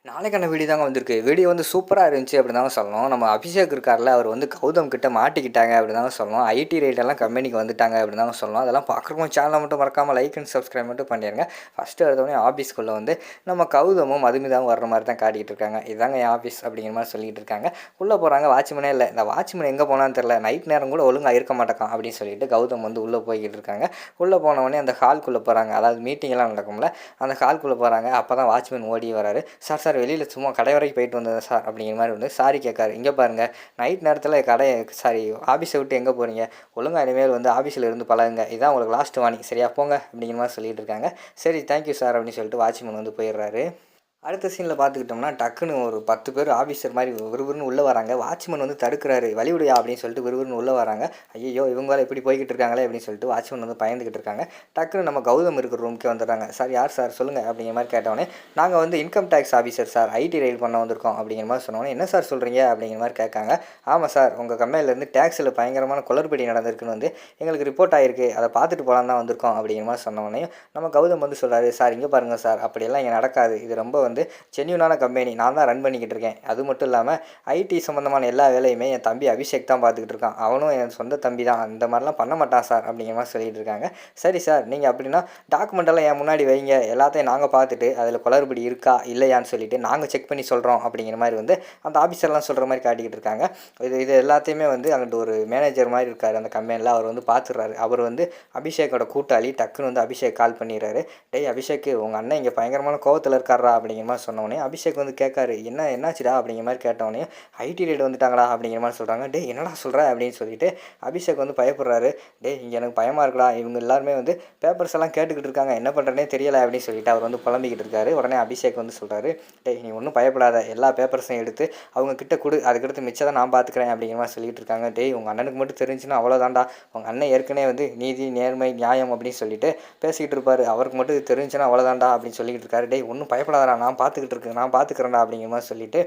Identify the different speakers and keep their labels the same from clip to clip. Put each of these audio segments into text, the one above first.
Speaker 1: நாளைக்கான வீடியோ தாங்க வந்திருக்கு. வீடியோ வந்து சூப்பரா இருந்துச்சு அப்படின்னு தாங்க சொல்லணும். நம்ம அபிஷேக் இருக்கார்ல, அவர் வந்து கௌதம் கிட்ட மாட்டிக்கிட்டாங்க அப்படின்னு தாங்க சொல்லணும். ஐடி ரைட் எல்லாம் கம்பெனிக்கு வந்துட்டாங்க அப்படின்னு தாங்க சொல்லணும். அதெல்லாம் பார்க்குறவங்க சேனலை மட்டும் மறக்காம லைக் அண்ட் சப்ஸ்கிரைப் மட்டும் பண்ணிடுங்க. ஃபஸ்ட்டு எடுத்தோடனே ஆஃபீஸ்க்குள்ளே வந்து நம்ம கௌதமும் மதுமிதாவும் வர்ற மாதிரி தான் காட்டிகிட்டு இருக்காங்க. இதாங்க என் ஆஃபீஸ் அப்படிங்கிற மாதிரி சொல்லிட்டு இருக்காங்க. உள்ளே போகிறாங்க, வாட்ச்மேனே இல்லை. இந்த வாட்ச்மேன் எங்கே போனான்னு தெரில, நைட் நேரம் கூட ஒழுங்காக இருக்க மாட்டேக்கான் அப்படின்னு சொல்லிட்டு கௌதம் வந்து உள்ளே போய்கிட்டு இருக்காங்க. உள்ளே போனவொடனே அந்த ஹால்குள்ளே போகிறாங்க. அதாவது மீட்டிங் எல்லாம் நடக்கும்ல, அந்த ஹால்குள்ளே போகிறாங்க. அப்போ தான் வாட்ச்மேன் ஓடி வராரு. சார் சார் வெளியில் சும்மா கடை வரைக்கும் போயிட்டு வந்தது சார் அப்படிங்கிற மாதிரி வந்து சாரி கேட்காரு. இங்கே பாருங்கள், நைட் நேரத்தில் ஆஃபீஸை விட்டு எங்கே போகிறீங்க, ஒழுங்காக இனிமேல் வந்து ஆஃபீஸில் இருந்து பழகுங்க, இதான் உங்களுக்கு லாஸ்ட் வார்னிங், சரியா போங்க அப்படிங்கிற மாதிரி சொல்லிட்டு இருக்காங்க. சரி தேங்க்யூ சார் அப்படின்னு சொல்லிட்டு வாட்ச்மேன் வந்து போயிடுறாரு. அடுத்த சீனில் பார்த்துக்கிட்டோம்னா டக்குன்னு ஒரு 10 பேர் ஆஃபீஸர் மாதிரி விறுவிறுன்னு உள்ளே வராங்க. வாட்ச்மேன் வந்து தடுக்கிறாரு. வழிவிடையா அப்படின்னு சொல்லிட்டு விறுவிறுன்னு உள்ளே வராங்க. ஐயோ இவங்க வேலை இப்படி போய்கிட்டு இருக்காங்களே அப்படின்னு சொல்லிட்டு வாட்ச்மேன் வந்து பயந்துக்கிட்டு இருக்காங்க. டக்குன்னு நம்ம கௌதம் இருக்கிற ரூமுக்கே வந்துடுறாங்க. சார் யார் சார் சொல்லுங்கள் அப்படிங்கிற மாதிரி கேட்டவொடனே, நாங்கள் வந்து income tax officer sir, IT raid பண்ண வந்திருக்கோம் அப்படிங்கிற மாதிரி சொன்னோன்னே, என்ன சார் சொல்கிறீங்க அப்படிங்கிற மாதிரி கேட்காங்க. ஆமாம் சார், உங்கள் கம்பெனிலேருந்து டேக்ஸில் பயங்கரமான குளறுபடி நடந்திருக்குன்னு வந்து எங்களுக்கு ரிப்போர்ட் ஆகிருக்கு, அதை பார்த்துட்டு போகலான்னு தான் வந்திருக்கோம் அப்படிங்கிற மாதிரி சொன்னோடனே நம்ம கௌதம் வந்து சொல்கிறாரு, சார் இங்கே பாருங்கள் சார், அப்படியெல்லாம் இங்கே நடக்காது, இது ரொம்ப வந்து ஜென்யூனான கம்பெனி, நான் தான் ரன் பண்ணிக்கிட்டு இருக்கேன். அது மட்டும் இல்லாமல் ஐடி சம்மந்தமான எல்லா வேலையுமே என் தம்பி அபிஷேக் தான் பார்த்துக்கிட்டு இருக்கான், அவனும் என் சொந்த தம்பி தான், அந்த மாதிரிலாம் பண்ண மாட்டான் சார் அப்படிங்கிற மாதிரி சொல்லிட்டு இருக்காங்க. சரி சார், நீங்கள் அப்படின்னா டாக்குமெண்ட்டெல்லாம் என் முன்னாடி வைங்க, எல்லாத்தையும் நாங்கள் பார்த்துட்டு அதில் குளறுபடி இருக்கா இல்லையான்னு சொல்லிட்டு நாங்கள் செக் பண்ணி சொல்கிறோம் அப்படிங்கிற மாதிரி வந்து அந்த ஆஃபீஸர்லாம் சொல்கிற மாதிரி காட்டிக்கிட்டு இருக்காங்க. இது எல்லாத்தையுமே வந்து அங்கிட்டு ஒரு மேனேஜர் மாதிரி இருக்கார் அந்த கம்பெனியில், அவர் வந்து பார்த்துடுறாரு. அவர் வந்து அபிஷேக்கோட கூட்டாளி. டக்குன்னு வந்து அபிஷேக் கால் பண்ணிடுறாரு. டேய் அபிஷேக், உங்கள் அண்ணன் இங்கே பயங்கரமான கோவத்தில் இருக்காரா அப்படிங்கிற மாதிரி சொன்னோடனே அபிஷேக் வந்து கேட்காரு, என்னாச்சுடா அப்படிங்கிற மாதிரி கேட்டவொடனே, ஐடி ரைடு வந்துட்டாங்களா அப்படிங்கிற மாதிரி சொல்கிறாங்க. டே என்னடா சொல்கிற அப்படின்னு சொல்லிட்டு அபிஷேக் வந்து பயப்படுறாரு. டே இங்கே எனக்கு பயமாக இருக்குடா, இவங்க எல்லாருமே வந்து பேப்பர்ஸ் எல்லாம் கேட்டுக்கிட்டு இருக்காங்க, என்ன பண்ணுறேனே தெரியலை அப்படின்னு சொல்லிட்டு அவர் வந்து புலம்பிக்கிட்டு இருக்காரு. உடனே அபிஷேக் வந்து சொல்கிறாரு, டே நீ ஒன்றும் பயப்படாத, எல்லா பேப்பர்ஸையும் எடுத்து அவங்க கிட்ட கொடு, அதுக்கடுத்து மிச்சத்தை நான் பார்த்துக்கிறேன் அப்படிங்கிற மாதிரி சொல்லிட்டு இருக்காங்க. டேய் உங்கள் அண்ணனுக்கு மட்டும் தெரிஞ்சுன்னா அவ்வளோதான்டா, உங்கள் அண்ணன் ஏற்கனவே வந்து நீதி நேர்மை நியாயம் அப்படின்னு சொல்லிட்டு பேசிக்கிட்டு இருப்பார், அவருக்கு மட்டும் இது தெரிஞ்சுன்னா அவ்வளோதான்டா அப்படின்னு சொல்லிக்கிட்டு இருக்காரு. டேய் ஒன்றும் பயப்படாதா, நான் பார்த்துக்கிறேன்டா அப்படிங்கிற மாதிரி சொல்லிட்டு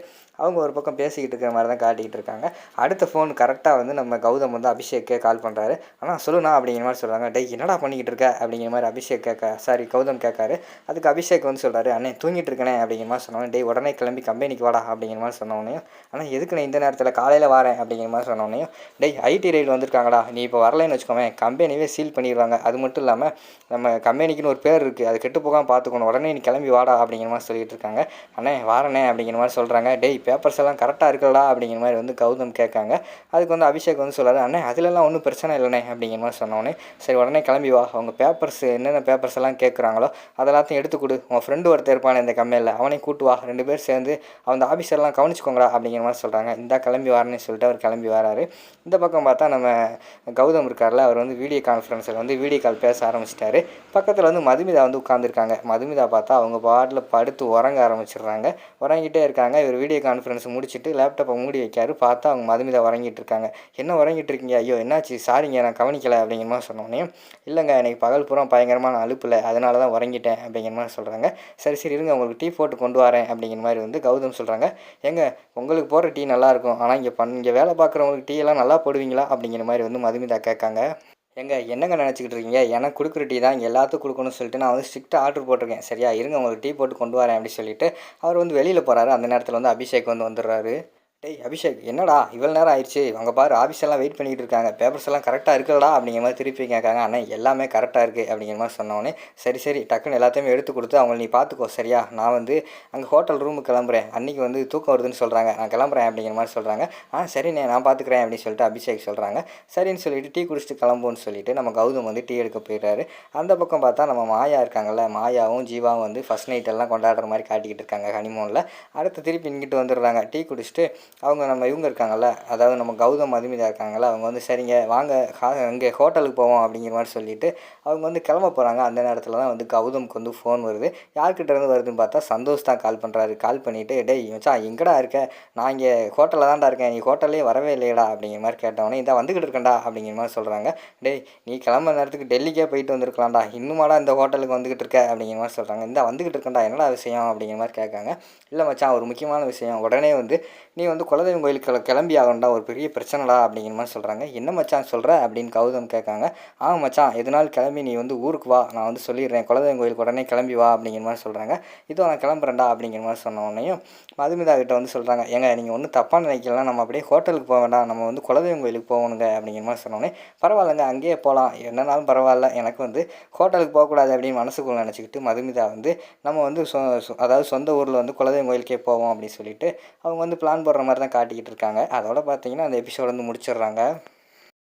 Speaker 1: அவங்க ஒரு பக்கம் பேசிக்கிட்டு இருக்கிற மாதிரி தான் காட்டிக்கிட்டு இருக்காங்க. அடுத்த ஃபோன் கரெக்டாக வந்து நம்ம கௌதம் வந்து அபிஷேக்கே கால் பண்ணுறாரு. ஆனால் சொல்லுண்ணா அப்படிங்கிற மாதிரி சொல்கிறாங்க. டேய் என்னடா பண்ணிக்கிட்டு இருக்க அப்படிங்கிற மாதிரி அபிஷேக் கௌதம் கேட்காரு. அதுக்கு அபிஷேக் வந்து சொல்கிறாரு, அண்ணே தூங்கிட்டு இருக்கனே அப்படிங்கிற மாதிரி சொன்னோன்னே, டேய் உடனே கிளம்பி கம்பெனிக்கு வாடா அப்படிங்கிற மாதிரி சொன்னோன்னே, ஆனால் எதுக்குண்ணே இந்த நேரத்தில், காலையில் வரேன் அப்படிங்கிற மாதிரி சொன்னோன்னே, டேய் ஐடி ரைடு வந்திருக்காங்கடா, நீ இப்போ வரலைன்னு வச்சுக்கோவேன் கம்பெனியே சீல் பண்ணிடுவாங்க, அது மட்டும் இல்லாமல் நம்ம கம்பெனிக்குன்னு ஒரு பேர் இருக்குது, அது கெட்டு போகாமல் பார்த்துக்கணும், உடனே நீ கிளம்பி வாடா அப்படிங்கிற மாதிரி சொல்லிட்டு இருக்காங்க. அண்ணே வாரண்ணே அப்படிங்கிற மாதிரி சொல்கிறாங்க. டேய் பேப்பர்ஸ் எல்லாம் கரெக்டாக இருக்குல்லடா அப்படிங்கிற மாதிரி வந்து கௌதம் கேட்காங்க. அதுக்கு வந்து அபிஷேக் வந்து சொல்கிறாரு, அண்ணே அதிலெல்லாம் ஒன்றும் பிரச்சனை இல்லைண்ணே அப்படிங்கிற மாதிரி சொன்னோன்னே, சரி உடனே கிளம்பி வா, அவங்க பேப்பர்ஸ் என்னென்ன பேப்பர்ஸ் எல்லாம் கேட்குறாங்களோ அதெல்லாத்தையும் எடுத்து கொடு, உன் ஃப்ரெண்டு ஒருத்தர் இருப்பானே இந்த கம்பெனியில், அவனையும் கூட்டு வா, 2 பேர் சேர்ந்து அந்த ஆஃபீஸர்லாம் கவனிச்சுக்கோங்களா அப்படிங்கிற மாதிரி சொல்கிறாங்க. இந்த கிளம்பி வரேன்னு சொல்லிட்டு அவர் கிளம்பி வராரு. இந்த பக்கம் பார்த்தா நம்ம கௌதம் இருக்கார்ல, அவர் வந்து வீடியோ கான்ஃபரன்ஸில் வந்து வீடியோ கால் பேச ஆரம்பிச்சிட்டாரு. பக்கத்தில் வந்து மதுமிதா வந்து உட்காந்துருக்காங்க. மதுமிதா பார்த்தா அவங்க பாட்டில் படுத்து உறங்க ஆரம்பிச்சிடுறாங்க. உறங்கிட்டே இருக்காங்க. இவர் வீடியோ கான்ஃபரன்ஸ் முடிச்சுட்டு லேப்டாப்பை மூடி வைக்காரு. பார்த்தா அவங்க மதுமிதா உறங்கிட்டு இருக்காங்க. என்ன உறங்கிட்டு இருக்கீங்க, ஐயோ என்னாச்சு, சாரிங்க நான் கவனிக்கலை அப்படிங்கிற மாதிரி சொன்னோன்னே, இல்லைங்க எனக்கு பகல் பூரா பயங்கரமான அலுப்பில், அதனால தான் உறங்கிட்டேன் அப்படிங்கிற மாதிரி சொல்கிறாங்க. சரி சரி இருங்க உங்களுக்கு டீ போட்டு கொண்டு வரேன் அப்படிங்கிற மாதிரி வந்து கௌதம் சொல்கிறாங்க. ஏங்க உங்களுக்கு போடுற டீ நல்லாயிருக்கும், ஆனால் இங்கே வேலை பார்க்குறவங்களுக்கு டீ எல்லாம் நல்லா போடுவீங்களா அப்படிங்கிற மாதிரி வந்து மதுமிதா கேட்காங்க. ஏங்க என்னங்க நினச்சிக்கிட்டு இருக்கீங்க, எனக்கு கொடுக்குற டீ தான் இங்கே எல்லாத்துக்கும் கொடுக்கணும்னு சொல்லிட்டு நான் வந்து ஸ்ட்ரிக்டாக ஆர்டர் போட்டிருக்கேன், சரியா இருங்க உங்களுக்கு டீ போட்டு கொண்டு வரேன் அப்படின்னு சொல்லிட்டு அவர் வந்து வெளியில் போகிறாரு. அந்த நேரத்தில் வந்து அபிஷேக் வந்து வந்துடுறாரு. டேய் அபிஷேக் என்னடா இவ்வளோ நேரம் ஆயிடுச்சு, அவங்க பாரு ஆஃபீஸெல்லாம் வெயிட் பண்ணிக்கிட்டு இருக்காங்க, பேப்பர்ஸ் எல்லாம் கரெக்டாக இருக்குல்லடா அப்படிங்கிற மாதிரி திருப்பி கேட்காங்க. ஆனால் எல்லாமே கரெக்டாக இருக்குது அப்படிங்கிற மாதிரி சொன்னோன்னே, சரி சரி டக்குன்னு எல்லாத்தையுமே எடுத்து கொடுத்து அவங்கள நீ பார்த்துக்கோ, சரியா நான் வந்து அங்கே ஹோட்டல் ரூமுக்கு கிளம்புறேன், அன்றைக்கி வந்து தூக்கம் வருதுன்னு சொல்கிறாங்க, நான் கிளம்புறேன் அப்படிங்கிற மாதிரி சொல்கிறாங்க. சரிண்ணே நான் பார்த்துக்கிறேன் அப்படின்னு சொல்லிட்டு அபிஷேக் சொல்கிறாங்க. சரின்னு சொல்லிட்டு டீ குடிச்சிட்டு கிளம்புன்னு சொல்லிட்டு நம்ம கௌதம் வந்து டீ எடுக்க போயிடுறாரு. அந்த பக்கம் பார்த்தா நம்ம மாயா இருக்காங்கல்ல, மாயாவும் ஜீவாவும் வந்து ஃபஸ்ட் நைட் எல்லாம் கொண்டாடுற மாதிரி காட்டிக்கிட்டு இருக்காங்க ஹனிமூனில். அடுத்து திருப்பி இங்கிட்டு வந்துடுறாங்க. டீ குடிச்சிட்டு அவங்க நம்ம இவங்க இருக்காங்கல்ல, அதாவது நம்ம கௌதம் மதுமிதா இருக்காங்கல்ல, அவங்க வந்து சரிங்க வாங்க இங்கே ஹோட்டலுக்கு போவோம் அப்படிங்கிற மாதிரி சொல்லிவிட்டு அவங்க வந்து கிளம்ப போகிறாங்க. அந்த நேரத்தில் தான் வந்து கௌதமுக்கு வந்து ஃபோன் வருது. யார்கிட்ட இருந்து வருதுன்னு பார்த்தா சந்தோஷ் தான் கால் பண்ணுறாரு. கால் பண்ணிவிட்டு, டேய் மச்சான் எங்கடா இருக்க, நான் இங்கே ஹோட்டலில் தான்டா இருக்கேன், நீ ஹோட்டல்லே வரவே இல்லையடா அப்படிங்கிற மாதிரி கேட்டவொடனே, இதான் வந்துக்கிட்டு இருக்கேன்டா அப்படிங்கிற மாதிரி சொல்கிறாங்க. டேய் நீ கிளம்ப நேரத்துக்கு டெல்லிக்கே போயிட்டு வந்திருக்கலாம்டா, இன்னுமாடா இந்த ஹோட்டலுக்கு வந்துக்கிட்டு இருக்க அப்படிங்கிற மாதிரி சொல்கிறாங்க. இந்த வந்துக்கிட்டு இருக்கேன்டா, என்னடா விஷயம் அப்படிங்கிற மாதிரி கேட்காங்க. இல்லை மச்சான் ஒரு முக்கியமான விஷயம், உடனே வந்து நீ வந்து வந்து குலதெய்வம் கோயிலுக்கு கிளம்பி ஆகணும்டா, ஒரு பெரிய பிரச்சனைடா அப்படிங்கிற மாதிரி சொல்கிறாங்க. என்ன மச்சான் சொல்கிற அப்படின்னு கௌதம் கேட்காங்க. மச்சான் எதனாலும் கிளம்பி நீ வந்து ஊருக்கு வா, நான் வந்து சொல்லிடுறேன், குலதெய்வம் கோயிலுக்கு உடனே கிளம்பி வா அப்படிங்கிற மாதிரி சொல்கிறாங்க. இதோ நான் கிளம்புறேன்டா அப்படிங்கிற மாதிரி சொன்ன உடனேயும் மதுமிதா கிட்ட வந்து சொல்கிறாங்க, ஏங்க நீங்கள் ஒன்றும் தப்பாக நினைக்கலாம், நம்ம அப்படியே ஹோட்டலுக்கு போக வேண்டாம், நம்ம வந்து குலதெய்வம் கோயிலுக்கு போகணுங்க அப்படிங்கிற மாதிரி சொன்னோடனே பரவாயில்லைங்க அங்கேயே போகலாம், என்னன்னாலும் பரவாயில்ல, எனக்கு வந்து ஹோட்டலுக்கு போகக்கூடாது அப்படின்னு மனசுக்குள்ளே நினச்சிக்கிட்டு மதுமிதா வந்து நம்ம வந்து அதாவது சொந்த ஊரில் வந்து குலதெய்வம் கோயிலுக்கே போவோம் அப்படின்னு சொல்லிட்டு அவங்க வந்து பிளான் போடுற மாதிரி தான் காட்டிக்கிட்டு இருக்காங்க. அதோட பார்த்தீங்கன்னா அந்த எபிசோட் வந்து முடிச்சிடுறாங்க.